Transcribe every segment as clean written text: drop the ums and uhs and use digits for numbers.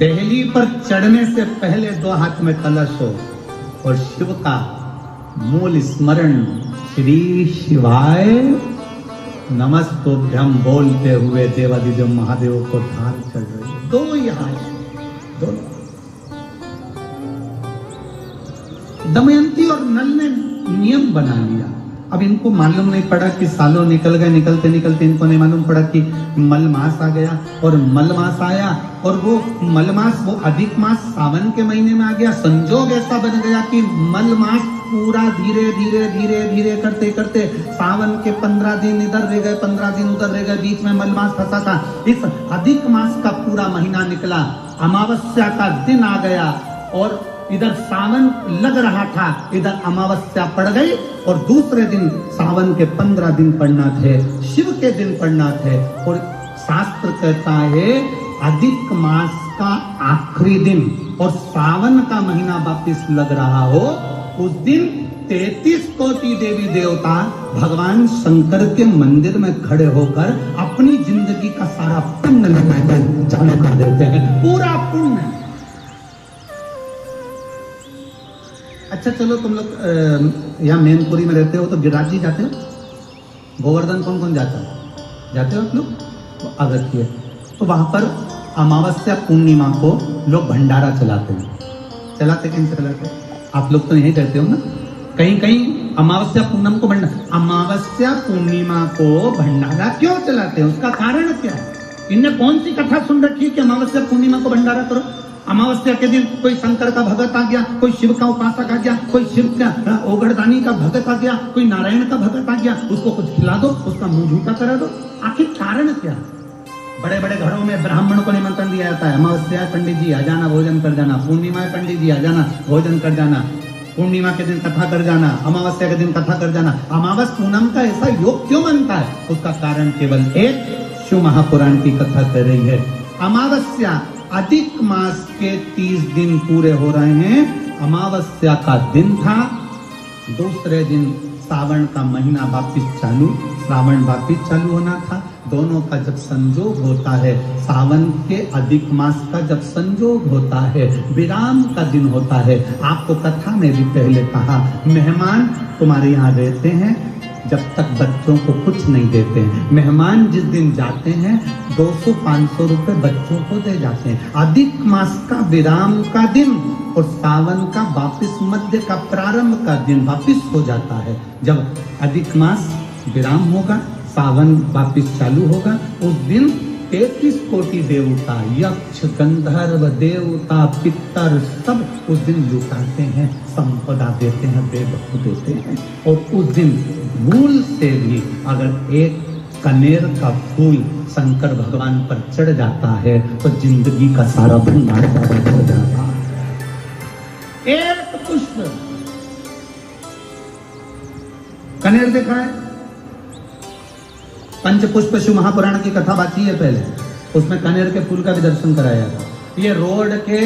टहली पर चढ़ने से पहले 2 हाथ में कलश हो और शिव का मूल स्मरण श्री शिवाय नमस्तुभ्यम बोलते हुए देवादिदेव महादेव को धार चढ़ रही है। 2 यहाँ दोनों। दमयंती और नल ने नियम बना लिया। अब इनको मालूम नहीं पड़ा कि सालों निकल गए, निकलते निकलते इनको नहीं मालूम पड़ा कि मलमास आ गया। और मलमास आया और वो मलमास, वो अधिक मास सावन के महीने में आ गया। संजोग ऐसा बन गया कि मलमास पूरा धीरे धीरे धीरे धीरे करते करते सावन के 15 दिन इधर रह गए, 15 दिन उधर रह गए, बीच में मलमास फंसा था। इस अधिक मास का पूरा महीना निकला, अमावस्या का दिन आ गया और इधर सावन लग रहा था, इधर अमावस्या पड़ गई और दूसरे दिन सावन के 15 दिन पड़ना थे, शिव के दिन पड़ना थे। और शास्त्र कहता है अधिक मास का आखिरी दिन और सावन का महीना वापिस लग रहा हो, उस दिन 33 कोटि देवी देवता भगवान शंकर के मंदिर में खड़े होकर अपनी जिंदगी का सारा पुण्य लगाना चालू कर देते हैं, पूरा पुण्य। अच्छा चलो, तुम लोग यहाँ मैनपुरी में रहते हो तो गिरिराज जी जाते हो? गोवर्धन कौन कौन जाता है? जाते हो आप लोग? तो अगर किए तो वहां पर अमावस्या पूर्णिमा को लोग भंडारा चलाते हैं। चलाते कैसे चलाते? आप लोग तो यही कहते हो ना, कहीं कहीं अमावस्या पूर्णिमा को भंडारा, अमावस्या पूर्णिमा को भंडारा क्यों चलाते हैं? उसका कारण क्या है? इनने कौन सी कथा सुन रखी है कि अमावस्या पूर्णिमा को भंडारा करो? अमावस्या के दिन कोई शंकर का भगत आ गया, कोई शिव का उपासक आ गया, कोई शिव का ओगरदानी का भगत आ गया, कोई नारायण का भगत आ गया, उसको कुछ खिला दो, उसका मुंह झूठा करा दो। आखिर कारण क्या? बड़े बड़े घरों में ब्राह्मण को निमंत्रण दिया जाता है, अमावस्या पंडित जी आ जाना, भोजन कर जाना, पूर्णिमा पंडित जी आ जाना, भोजन कर जाना, पूर्णिमा के दिन कथा कर जाना, अमावस्या के दिन कथा कर जाना। अमावस पूनम का ऐसा योग क्यों बनता है? उसका कारण केवल एक, शिव महापुराण की कथा कर रही है। अमावस्या अधिक मास के 30 दिन पूरे हो रहे हैं। अमावस्या का दिन था, दूसरे दिन सावन का महीना वापिस चालू, श्रावण वापिस चालू होना था। दोनों का जब संजोग होता है, सावन के अधिक मास का जब संजोग होता है, विराम का दिन होता है। आपको कथा में भी पहले कहा, मेहमान तुम्हारे यहाँ रहते हैं, जब तक बच्चों को कुछ नहीं देते हैं। मेहमान जिस दिन जाते हैं 200-500 रुपए बच्चों को दे जाते हैं। अधिक मास का विराम का दिन और सावन का वापिस मध्य का प्रारंभ का दिन वापिस हो जाता है। जब अधिक मास विराम होगा, सावन वापिस चालू होगा, उस दिन 33 कोटि देवता, यक्ष, गंधर्व, देवता, पितर सब उस दिन लुटाते हैं, संपदा देते हैं, बेबकू देते हैं। और उस दिन भूल से भी अगर एक कनेर का फूल शंकर भगवान पर चढ़ जाता है तो जिंदगी का सारा भंडार चढ़ जाता है। एक पुष्प, कनेर देखा है? पंचपुष्प शिव महापुराण की कथा बाकी है पहले, उसमें कनेर के फूल का भी दर्शन कराया था। ये रोड के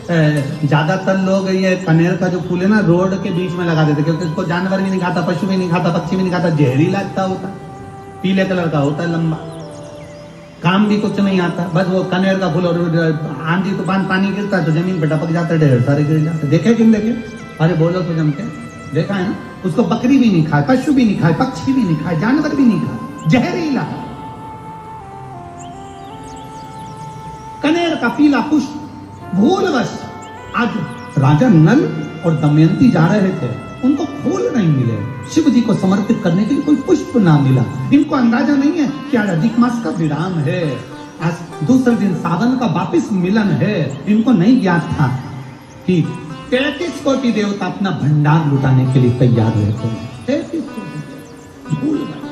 ज्यादातर लोग ये कनेर का जो फूल है ना रोड के बीच में लगा देते, क्योंकि इसको जानवर भी नहीं खाता, पशु भी नहीं खाता, पक्षी भी नहीं खाता, जहरीला लगता होता, पीले कलर का होता है, लंबा, काम भी कुछ नहीं आता। बस वो कनेर का फूल, और आंधी तूफान पानी गिरता है तो जमीन पर टपक जाता है, ढेर सारे गिर जाते। देखे कि देखे? अरे बोलो तो जम के देखा है ना? उसको बकरी भी नहीं खाए, पशु भी नहीं खाए, पक्षी भी नहीं खाए, जानवर भी नहीं खाए, जहरीला। कनेर का पीला पुष्प भूलवश आज राजा नल और दमयंती जा रहे थे, उनको फूल नहीं मिले, शिव जी को समर्पित करने के लिए कोई पुष्प ना मिला। इनको अंदाजा नहीं है कि आज अधिक मास का विराम है, आज दूसरे दिन सावन का वापिस मिलन है। इनको नहीं ज्ञात था कि 33 कोटि देवता अपना भंडार लुटाने के लिए तैयार रहते हैं। 33 कोटि भूल गए।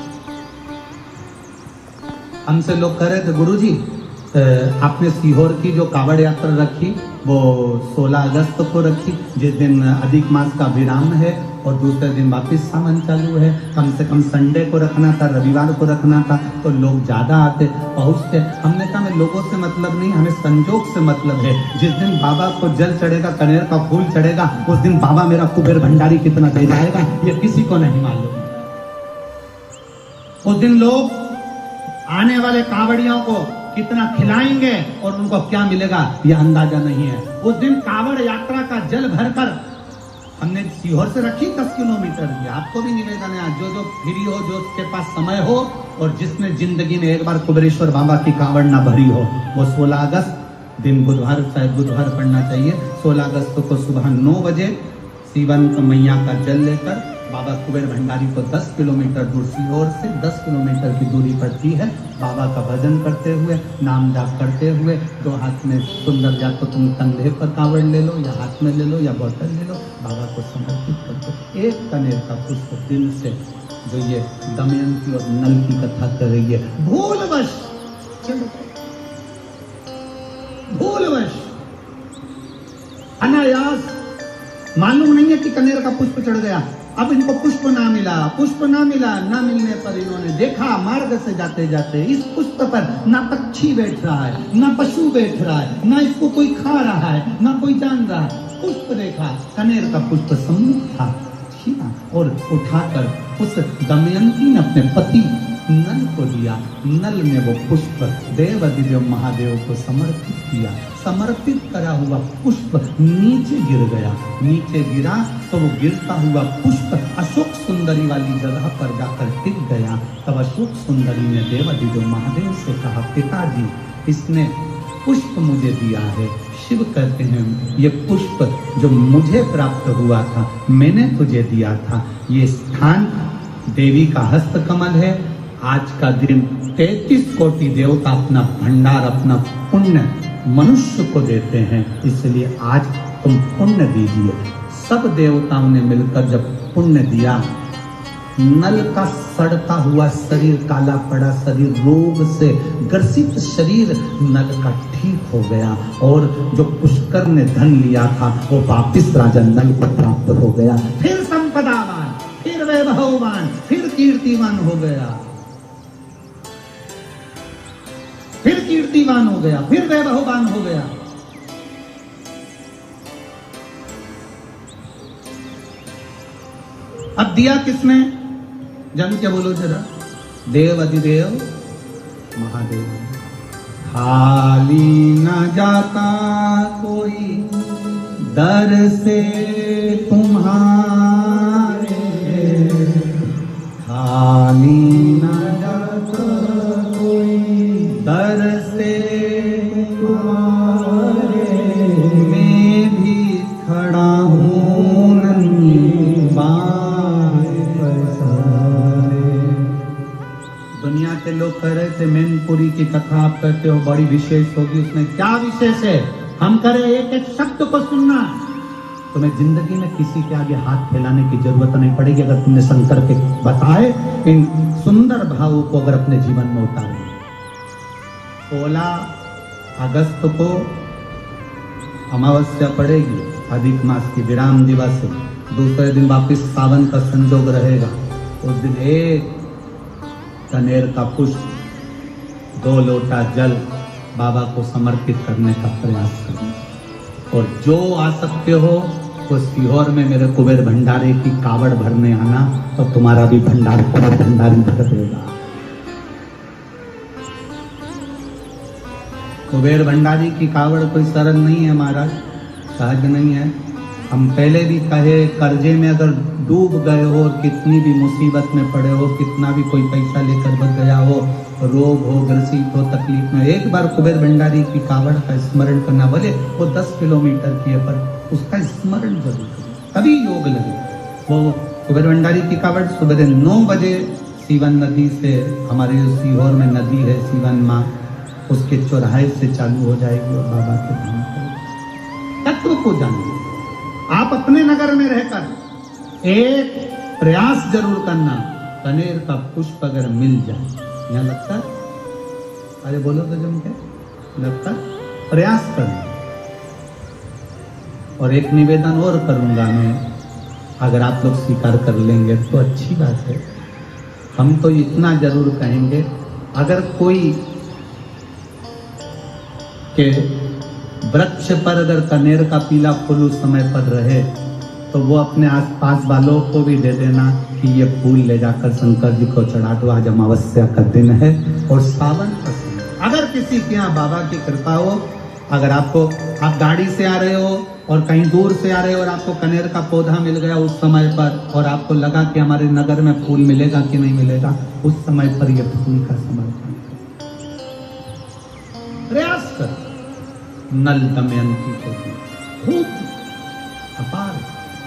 हमसे लोग कह रहे थे, गुरुजी आपने सीहोर की जो कावड़ यात्रा रखी वो 16 अगस्त को रखी, जिस दिन अधिक मास का विराम है और दूसरे दिन वापिस सावन चालू है। कम से कम संडे को रखना था, रविवार को रखना था, तो लोग ज्यादा आते पहुंचते। हमने कहा हमें लोगों से मतलब नहीं, हमें संजोग से मतलब है। जिस दिन बाबा को जल चढ़ेगा, कनेर का फूल चढ़ेगा, उस दिन बाबा मेरा कुबेर भंडारी कितना दे जाएगा ये किसी को नहीं मालूम। उस दिन लोग आने वाले कावड़ियों को कितना खिलाएंगे और उनको क्या मिलेगा यह अंदाजा नहीं है। उस दिन कांवड़ यात्रा का जल भरकर हमने सीहोर से रखी 10 किलोमीटर की। आपको भी निवेदन है, जो फ्री हो, जो उसके पास समय हो और जिसने जिंदगी में एक बार कुबेरेश्वर बाबा की कांवड़ ना भरी हो, वो 16 अगस्त दिन बुधवार, शायद बुधवार पढ़ना चाहिए। 16 अगस्त को सुबह 9 बजे सीवन मैया का जल लेकर बाबा कुबेर भंडारी को 10 किलोमीटर दूर, सीहोर से 10 किलोमीटर की दूरी पड़ती है, बाबा का भजन करते हुए, नाम जाप करते हुए, दो हाथ में सुंदर, या तो तुम कंधे पर कांवड़ ले लो या हाथ में ले लो या बोतल ले लो, बाबा को समर्पित कर दो। एक कनेर का पुष्प दिल से, जो ये दमयंती और नल की कथा कर रही है, भूलवश चलो, भूलवश अनायास, मालूम नहीं है कि कनेर का पुष्प चढ़ गया। अब इनको पुष्प ना मिला, पुष्प ना मिला, ना मिलने पर इन्होंने देखा मार्ग से जाते जाते इस पुष्प पर ना पक्षी बैठ रहा है, ना पशु बैठ रहा है, ना इसको कोई खा रहा है, ना कोई जान रहा है। पुष्प देखा, कनेर का पुष्प सम्मुख था, और उठाकर उस दमयंती ने अपने पति नल को दिया। नल ने वो पुष्प देव दिव्य महादेव को समर्पित किया। समर्पित करा हुआ पुष्प नीचे गिर गया, नीचे गिरा तो वो गिरता हुआ पुष्प अशोक सुंदरी वाली जगह पर जाकर टिक गया। तब अशोक सुंदरी ने देव दिव्य महादेव से कहा, पिताजी इसने पुष्प मुझे दिया है। शिव कहते हैं ये पुष्प जो मुझे प्राप्त हुआ था, मैंने तुझे दिया था। ये स्थान देवी का हस्त कमल है। आज का दिन 33 कोटि देवता अपना भंडार, अपना पुण्य मनुष्य को देते हैं, इसलिए आज तुम पुण्य दीजिए। सब देवताओं ने मिलकर जब पुण्य दिया, नल का सड़ता हुआ शरीर, काला पड़ा शरीर, रोग से ग्रसित शरीर नल का ठीक हो गया, और जो पुष्कर ने धन लिया था वो वापिस राजा नल को प्राप्त हो गया। फिर संपदावान, फिर वैभववान, फिर कीर्तिवान हो गया, फिर कीर्तिवान हो गया, फिर वैभववान हो गया। अब दिया किसने? जन के बोलो जरा, देव अधिदेव महादेव। खाली न जाता कोई दर से तुम्हारे, खाली न जाता कोई दर से तुम्हारे, मैं भी खड़ा हूँ नन्ही बात पसारे। दुनिया के लोग कह रहे थे मैनपुरी की कथा आप कहते हो बड़ी विशेष होगी, उसमें क्या विशेष है? हम करें एक एक शब्द को सुनना, तुम्हें जिंदगी में किसी के आगे हाथ फैलाने की जरूरत नहीं पड़ेगी अगर तुमने शंकर के बताए इन सुंदर भावों को अगर अपने जीवन में उतारे। 16 अगस्त को अमावस्या पड़ेगी, अधिक मास की विराम दिवस है। दूसरे दिन वापिस सावन का संजोग रहेगा। उस दिन एक कनेर का पुष्प, 2 लोटा जल बाबा को समर्पित करने का प्रयास करना। और जो आ सकते हो तो सीहोर में मेरे कुबेर भंडारी की कावड़ भरने आना, तो तुम्हारा भी भंडार कुबेर भंडारी भर देगा। कुबेर भंडारी की कावड़ कोई सरल नहीं है महाराज, सहज नहीं है। हम पहले भी कहे, कर्जे में अगर डूब गए हो, कितनी भी मुसीबत में पड़े हो, कितना भी कोई पैसा लेकर बच गया हो, रोग हो, ग्रसित हो, तकलीफ में, एक बार कुबेर भंडारी की कावड़ का स्मरण करना। भले वो 10 किलोमीटर की है, पर उसका स्मरण जरूर करें, तभी योग लगे। वो कुबेर भंडारी की कावड़ सुबह 9 बजे सीवन नदी से, हमारे जो सीहोर में नदी है सीवन माँ, उसके चौराहे से चालू हो जाएगी और बाबा के धाम पर। तत्व को जानिए। आप अपने नगर में रहकर एक प्रयास जरूर करना, कनेर का पुष्प अगर मिल जाए, यहाँ लगता है, अरे बोलो तो जम के लगता, प्रयास करना। और एक निवेदन और करूंगा मैं, अगर आप लोग स्वीकार कर लेंगे तो अच्छी बात है। हम तो इतना जरूर कहेंगे, अगर कोई के वृक्ष पर अगर कनेर का पीला फूल उस समय पर रहे, तो वो अपने आसपास वालों को भी दे देना कि ये फूल ले जाकर शंकर जी को चढ़ा दो, आज अमावस्या का दिन है और सावन का समय। अगर किसी के यहाँ बाबा की कृपा हो, अगर आप गाड़ी से आ रहे हो और कहीं दूर से आ रहे हो और आपको कनेर का पौधा मिल गया उस समय पर, और आपको लगा कि हमारे नगर में फूल मिलेगा कि नहीं मिलेगा, उस समय पर यह फूल का समर्पण प्रयास कर। नल दमयंती को खूब अपार,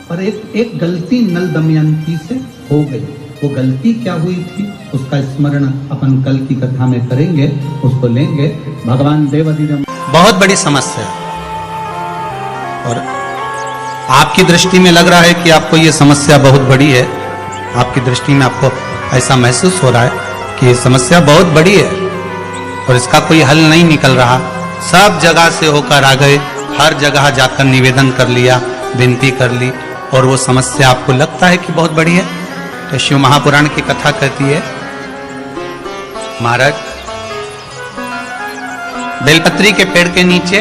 पर एक गलती नल दमयंती से हो गई। वो गलती क्या हुई थी उसका स्मरण अपन कल की कथा में करेंगे, उसको लेंगे। भगवान देवाधिदेव बहुत बड़ी समस्या है, और आपकी दृष्टि में लग रहा है कि आपको ये समस्या बहुत बड़ी है, आपकी दृष्टि में आपको ऐसा महसूस हो रहा है कि ये समस्या बहुत बड़ी है और इसका कोई हल नहीं निकल रहा। सब जगह से होकर आ गए, हर जगह जाकर निवेदन कर लिया, विनती कर ली, और वो समस्या आपको लगता है कि बहुत बड़ी है। तो शिव महापुराण की कथा कहती है, महाराज बेलपत्री के पेड़ के नीचे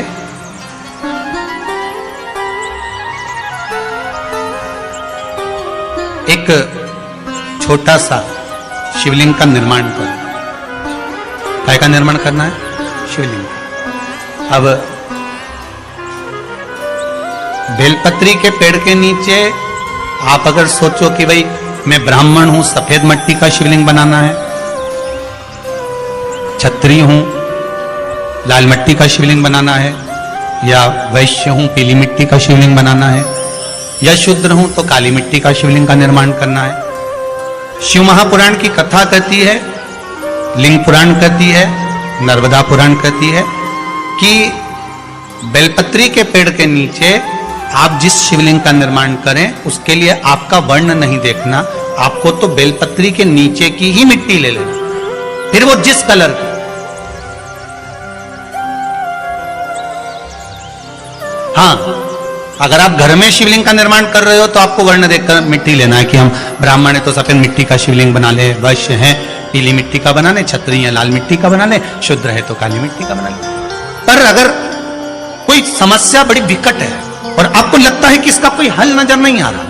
एक छोटा सा शिवलिंग का निर्माण करो। काय का निर्माण करना है? शिवलिंग। अब बेलपत्री के पेड़ के नीचे आप अगर सोचो कि भाई मैं ब्राह्मण हूं, सफेद मिट्टी का शिवलिंग बनाना है, क्षत्रिय हूं, लाल मिट्टी का शिवलिंग बनाना है, या वैश्य हूं, पीली मिट्टी का शिवलिंग बनाना है, या शूद्र हूं तो काली मिट्टी का शिवलिंग का निर्माण करना है। शिव महापुराण की कथा कहती है, लिंग पुराण कहती है, नर्मदा पुराण कहती है कि बेलपत्री के पेड़ के नीचे आप जिस शिवलिंग का निर्माण करें उसके लिए आपका वर्ण नहीं देखना, आपको तो बेलपत्री के नीचे की ही मिट्टी ले लेना, फिर वो जिस कलर की। हाँ, अगर आप घर में शिवलिंग का निर्माण कर रहे हो तो आपको वर्ण देखकर मिट्टी लेना है कि हम ब्राह्मण है तो सफेद मिट्टी का शिवलिंग बना ले, वैश्य है पीली मिट्टी का बना ले, क्षत्रिय है लाल मिट्टी का बना ले, शूद्र है तो काली मिट्टी का बना ले। पर अगर कोई समस्या बड़ी विकट है और आपको लगता है कि इसका कोई हल नजर नहीं आ रहा,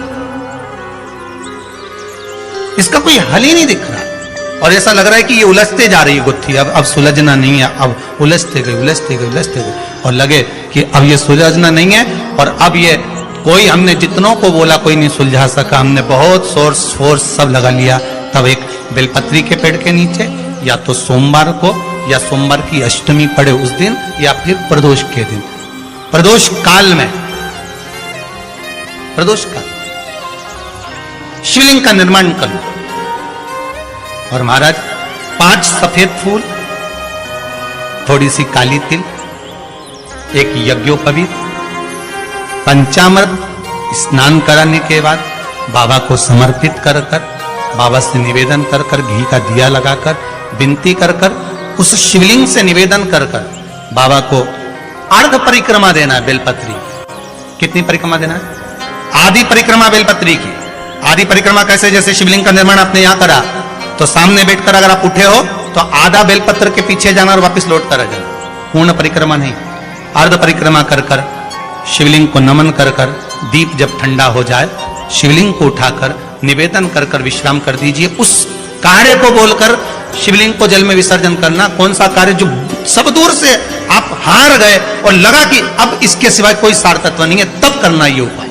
इसका कोई हल ही नहीं दिख रहा, और ऐसा लग रहा है कि ये उलझते जा रही है गुत्थी, अब सुलझना नहीं है, अब उलझते गए, और लगे कि अब ये सुलझना नहीं है, और अब ये कोई, हमने जितनों को बोला कोई नहीं सुलझा सका, हमने बहुत फोर्स सब लगा लिया। तब एक बेलपत्री के पेड़ के नीचे, या तो सोमवार को, या सोमवार की अष्टमी पड़े उस दिन, या फिर प्रदोष के दिन, प्रदोष काल में, प्रदोष काल शिवलिंग का निर्माण कर लो। और महाराज 5 सफेद फूल, थोड़ी सी काली तिल, एक यज्ञोपवीत, पंचामृत स्नान कराने के बाद बाबा को समर्पित कर कर, बाबा से निवेदन कर कर, घी का दिया लगाकर, विनती कर कर, उस शिवलिंग से निवेदन कर कर बाबा को अर्ध परिक्रमा देना है बेलपत्री। कितनी परिक्रमा देना है? आधी परिक्रमा बेलपत्री की। आधी परिक्रमा कैसे? जैसे शिवलिंग का निर्माण आपने यहां करा तो सामने बैठकर अगर आप उठे हो तो आधा बेलपत्र के पीछे जाना और वापस लौट कर आ जाना, पूर्ण परिक्रमा नहीं, अर्ध परिक्रमा कर कर शिवलिंग को नमन कर कर, दीप जब ठंडा हो जाए शिवलिंग को उठाकर निवेदन कर कर विश्राम कर दीजिए। उस कार्य को बोलकर शिवलिंग को जल में विसर्जन करना। कौन सा कार्य? जो सब दूर से आप हार गए और लगा कि अब इसके सिवाय कोई सार तत्व नहीं है, तब करना ये उपाय,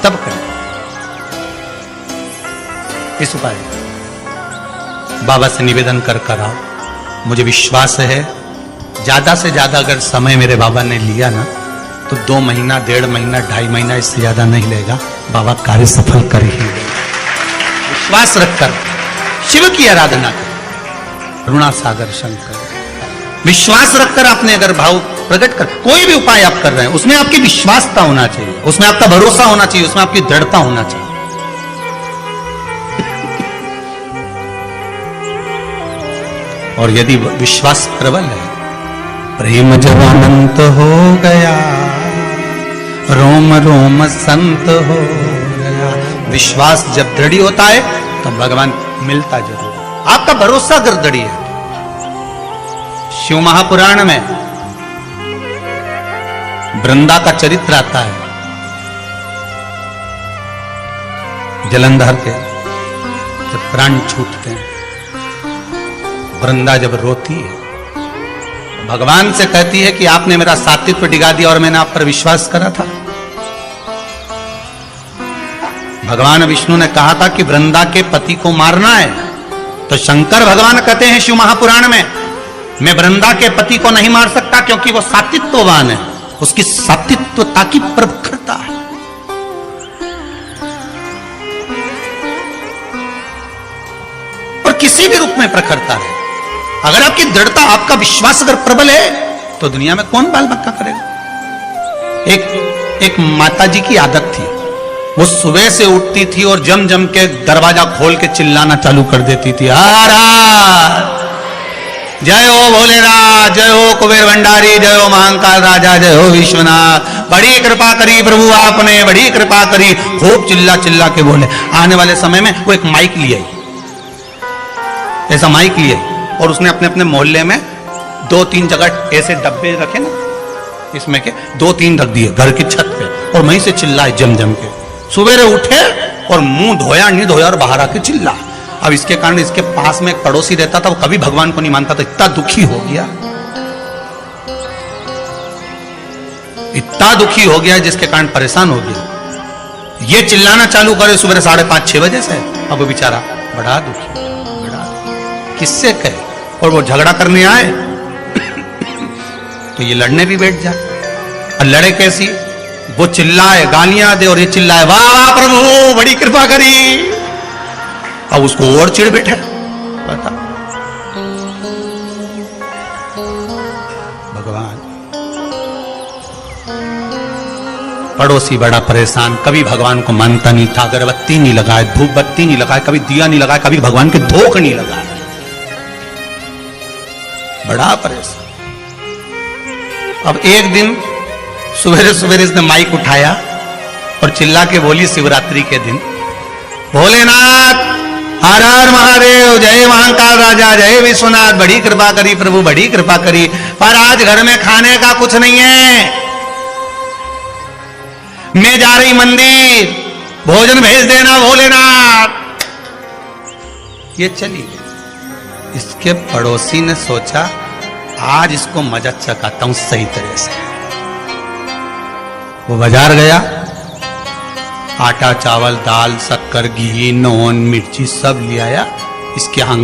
तब करना इस उपाय। बाबा से निवेदन कर कर आओ। मुझे विश्वास है ज्यादा से ज्यादा अगर समय मेरे बाबा ने लिया ना तो 2 महीना, 1.5 महीना, 2.5 महीना, इससे ज्यादा नहीं लेगा। बाबा कार्य सफल कर ही लेगा। विश्वास रखकर शिव की आराधना कर, रुणा सागर शंकर, विश्वास रखकर आपने अगर भाव प्रकट कर, कोई भी उपाय आप कर रहे हैं उसमें आपकी विश्वासता होना चाहिए, उसमें आपका भरोसा होना चाहिए, उसमें आपकी दृढ़ता होना चाहिए। और यदि विश्वास प्रबल है, प्रेम जब अनंत हो गया, रोम रोम संत हो गया। विश्वास जब दृढ़ होता है तो भगवान मिलता जरूर। आपका भरोसा अगर दृढ़ है। शिव महापुराण में वृंदा का चरित्र आता है। जलंधर के जब प्राण छूटते हैं, वृंदा जब रोती है भगवान से कहती है कि आपने मेरा सात्वित्व डिगा दिया और मैंने आप पर विश्वास करा था। भगवान विष्णु ने कहा था कि वृंदा के पति को मारना है, तो शंकर भगवान कहते हैं शिव महापुराण में, मैं वृंदा के पति को नहीं मार सकता क्योंकि वो सात्वित्ववान है, उसकी सात्वित्वता की प्रखरता है। और किसी भी रूप में प्रखरता है। अगर आपकी दृढ़ता, आपका विश्वास अगर प्रबल है तो दुनिया में कौन बाल बक्का करेगा। एक माता जी की आदत थी, वो सुबह से उठती थी और जम जम के दरवाजा खोल के चिल्लाना चालू कर देती थी, जय हो भोलेनाथ, जय हो कुबेर भंडारी, जय हो महाकाल राजा, जय हो विश्वनाथ, बड़ी कृपा करी प्रभु आपने, बड़ी कृपा करी। खूब चिल्ला चिल्ला के बोले। आने वाले समय में वो एक माइक लिए आई, ऐसा माइक लिए, और उसने अपने अपने मोहल्ले में 2-3 जगह ऐसे डब्बे रखे ना, इसमें के 2-3 रख दिए घर की छत पे, और वहीं से चिल्लाए जम जम के। सुबेरे उठे और मुंह धोया नहीं धोया और बाहर आके चिल्ला। अब इसके कारण इसके पास में एक पड़ोसी रहता था, वो कभी भगवान को नहीं मानता था, इतना दुखी हो गया, इतना दुखी हो गया जिसके कारण परेशान हो गया। ये चिल्लाना चालू करे सुबह 5:30-6 बजे से। अब वो बेचारा बड़ा दुखी, किससे कहे, और वो झगड़ा करने आए तो ये लड़ने भी बैठ जाए। और लड़े कैसी, वो चिल्लाए गालियां दे और ये चिल्लाए वाह वाह प्रभु बड़ी कृपा करी। अब उसको और चिढ़ बैठे। बता भगवान, पड़ोसी बड़ा परेशान, कभी भगवान को मानता नहीं था, अगरबत्ती नहीं लगाए, धूप बत्ती नहीं लगाए, कभी दिया नहीं लगाए, कभी भगवान के धोख नहीं लगाए, बड़ा परेशान। अब एक दिन सवेरे सवेरे इसने माइक उठाया और चिल्ला के बोली शिवरात्रि के दिन, भोलेनाथ हर हर महादेव, जय महाकाल राजा, जय विश्वनाथ, बड़ी कृपा करी प्रभु, बड़ी कृपा करी, पर आज घर में खाने का कुछ नहीं है, मैं जा रही मंदिर, भोजन भेज देना भोलेनाथ। ये चली गई। इसके पड़ोसी ने सोचा आज इसको मजा चखाता हूं सही तरह से। वो बाजार गया, आटा चावल दाल शक्कर घी नून मिर्ची सब ले आया, इसके आंगन